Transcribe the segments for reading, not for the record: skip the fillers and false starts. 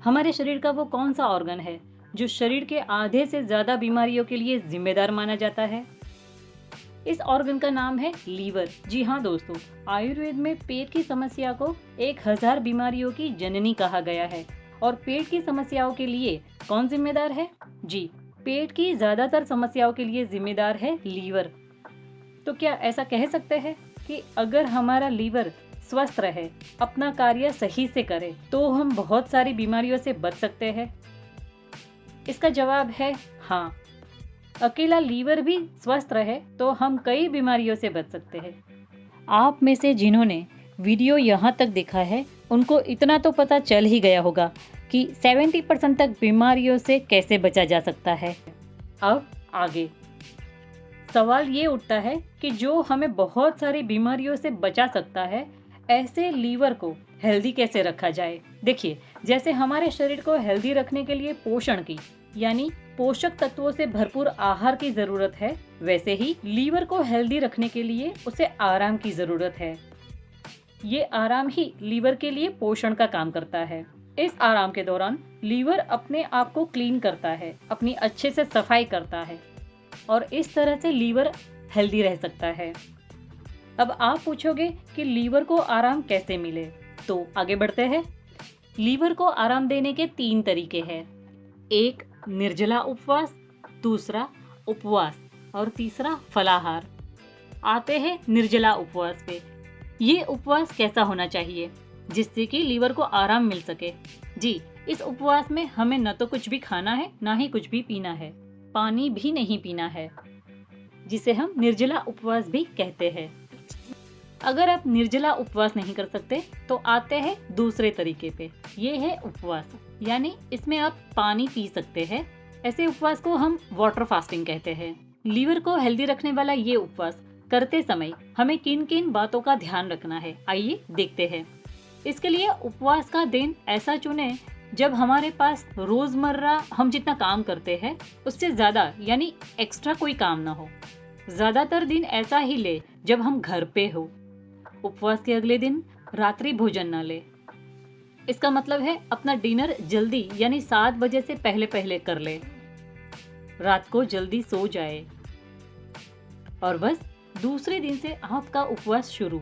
हमारे शरीर का वो कौन सा ऑर्गन है जो शरीर के आधे से ज्यादा बीमारियों के लिए जिम्मेदार माना जाता है? इस ऑर्गन का नाम है लीवर। जी हाँ दोस्तों, आयुर्वेद में पेट की समस्या को 1000 बीमारियों की जननी कहा गया है। और पेट की समस्याओं के लिए कौन जिम्मेदार है? जी, पेट की ज्यादातर समस्याओं के लिए जिम्मेदार है लीवर। तो क्या ऐसा कह सकते हैं कि अगर हमारा लीवर स्वस्थ रहे, अपना कार्य सही से करे, तो हम बहुत सारी बीमारियों से बच सकते हैं? इसका जवाब है हाँ। अकेला लीवर भी स्वस्थ रहे तो हम कई बीमारियों से बच सकते हैं। आप में से जिन्होंने वीडियो यहाँ तक देखा है, उनको इतना तो पता चल ही गया होगा कि 70% तक बीमारियों से कैसे बचा जा सकता है। अब आगे सवाल ये उठता है कि जो हमें बहुत सारी बीमारियों से बचा सकता है, ऐसे लीवर को हेल्दी कैसे रखा जाए? देखिए, जैसे हमारे शरीर को हेल्दी रखने के लिए पोषण की यानी पोषक तत्वों से भरपूर आहार की जरूरत है, वैसे ही लीवर को हेल्दी रखने के लिए उसे आराम की जरूरत है। ये आराम ही लीवर के लिए पोषण का काम करता है। इस आराम के दौरान लीवर अपने आप को क्लीन करता है, अपनी अच्छे से सफाई करता है और इस तरह से लीवर हेल्दी रह सकता है। अब आप पूछोगे कि लीवर को आराम कैसे मिले, तो आगे बढ़ते हैं। लीवर को आराम देने के 3 तरीके हैं। एक निर्जला उपवास, दूसरा उपवास और तीसरा फलाहार। आते हैं निर्जला उपवास पे। ये उपवास कैसा होना चाहिए जिससे कि लीवर को आराम मिल सके? जी, इस उपवास में हमें न तो कुछ भी खाना है, ना ही कुछ भी पीना है, पानी भी नहीं पीना है, जिसे हम निर्जला उपवास भी कहते हैं। अगर आप निर्जला उपवास नहीं कर सकते तो आते हैं दूसरे तरीके पे। ये है उपवास, यानी इसमें आप पानी पी सकते हैं। ऐसे उपवास को हम वाटर फास्टिंग कहते हैं। लीवर को हेल्दी रखने वाला ये उपवास करते समय हमें किन किन बातों का ध्यान रखना है, आइए देखते हैं। इसके लिए उपवास का दिन ऐसा चुने जब हमारे पास रोजमर्रा हम जितना काम करते हैं उससे ज्यादा यानी एक्स्ट्रा कोई काम ना हो। ज्यादातर दिन ऐसा ही ले जब हम घर पे हो। उपवास के अगले दिन रात्रि भोजन न ले। इसका मतलब है अपना डिनर जल्दी यानी 7 बजे से पहले पहले कर ले। रात को जल्दी सो जाए और बस दूसरे दिन से आपका उपवास शुरू।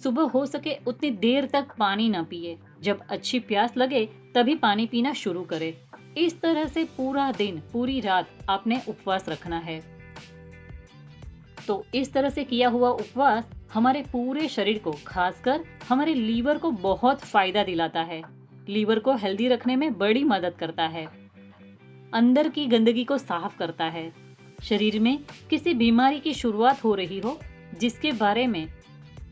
सुबह हो सके उतनी देर तक पानी ना पिए, जब अच्छी प्यास लगे तभी पानी पीना शुरू करे। इस तरह से पूरा दिन पूरी रात आपने उपवास रखना है। तो इस तरह से किया हुआ उपवास हमारे पूरे शरीर को, खासकर हमारे लीवर को बहुत फायदा दिलाता है। लीवर को हेल्दी रखने में बड़ी मदद करता है, अंदर की गंदगी को साफ करता है। शरीर में किसी बीमारी की शुरुआत हो रही हो जिसके बारे में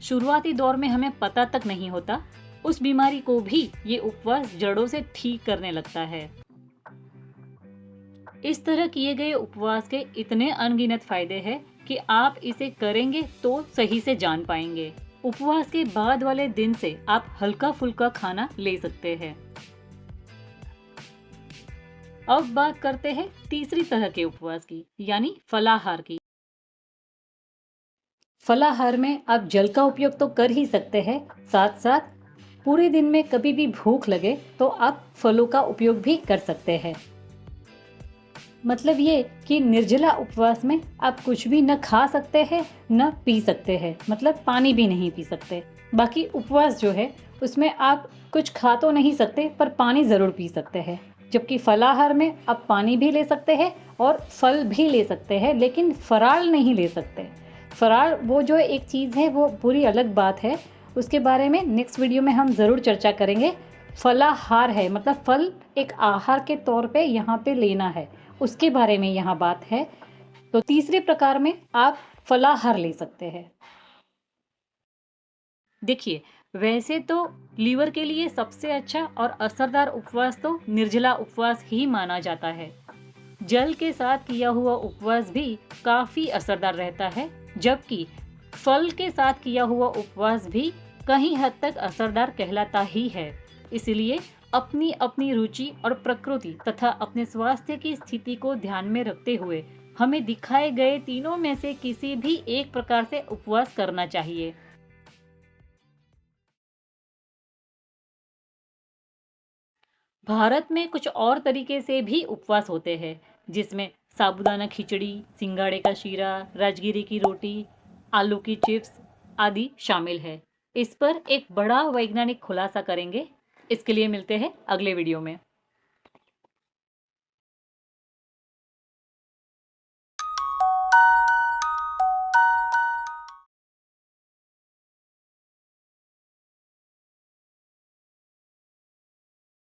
शुरुआती दौर में हमें पता तक नहीं होता, उस बीमारी को भी ये उपवास जड़ों से ठीक करने लगता है। इस तरह किए गए उपवास के इतने अनगिनत फायदे हैं कि आप इसे करेंगे तो सही से जान पाएंगे। उपवास के बाद वाले दिन से आप हल्का फुल्का खाना ले सकते हैं। अब बात करते हैं तीसरी तरह के उपवास की, यानी फलाहार की। फलाहार में आप जल का उपयोग तो कर ही सकते हैं, साथ साथ पूरे दिन में कभी भी भूख लगे तो आप फलों का उपयोग भी कर सकते हैं। मतलब ये कि निर्जला उपवास में आप कुछ भी न खा सकते हैं न पी सकते हैं, मतलब पानी भी नहीं पी सकते। बाकी उपवास जो है उसमें आप कुछ खा तो नहीं सकते पर पानी ज़रूर पी सकते हैं। जबकि फलाहार में आप पानी भी ले सकते हैं और फल भी ले सकते हैं, लेकिन फराळ नहीं ले सकते। फराळ वो जो एक चीज़ है वो पूरी अलग बात है, उसके बारे में नेक्स्ट वीडियो में हम ज़रूर चर्चा करेंगे। फलाहार है मतलब फल एक आहार के तौर पे यहाँ पे लेना है, उसके बारे में यहाँ बात है। तो तीसरे प्रकार में आप फलाहार ले सकते हैं। देखिए, वैसे तो लीवर के लिए सबसे अच्छा और असरदार उपवास तो निर्जला उपवास ही माना जाता है। जल के साथ किया हुआ उपवास भी काफी असरदार रहता है, जबकि फल के साथ किया हुआ उपवास भी कहीं हद तक असरदार कहलाता ही है। इसलिए अपनी अपनी रुचि और प्रकृति तथा अपने स्वास्थ्य की स्थिति को ध्यान में रखते हुए हमें दिखाए गए तीनों में से किसी भी एक प्रकार से उपवास करना चाहिए। भारत में कुछ और तरीके से भी उपवास होते हैं, जिसमें साबूदाना खिचड़ी, सिंगाड़े का शीरा, राजगिरी की रोटी, आलू की चिप्स आदि शामिल है। इस पर एक बड़ा वैज्ञानिक खुलासा करेंगे। इसके लिए मिलते हैं अगले वीडियो में।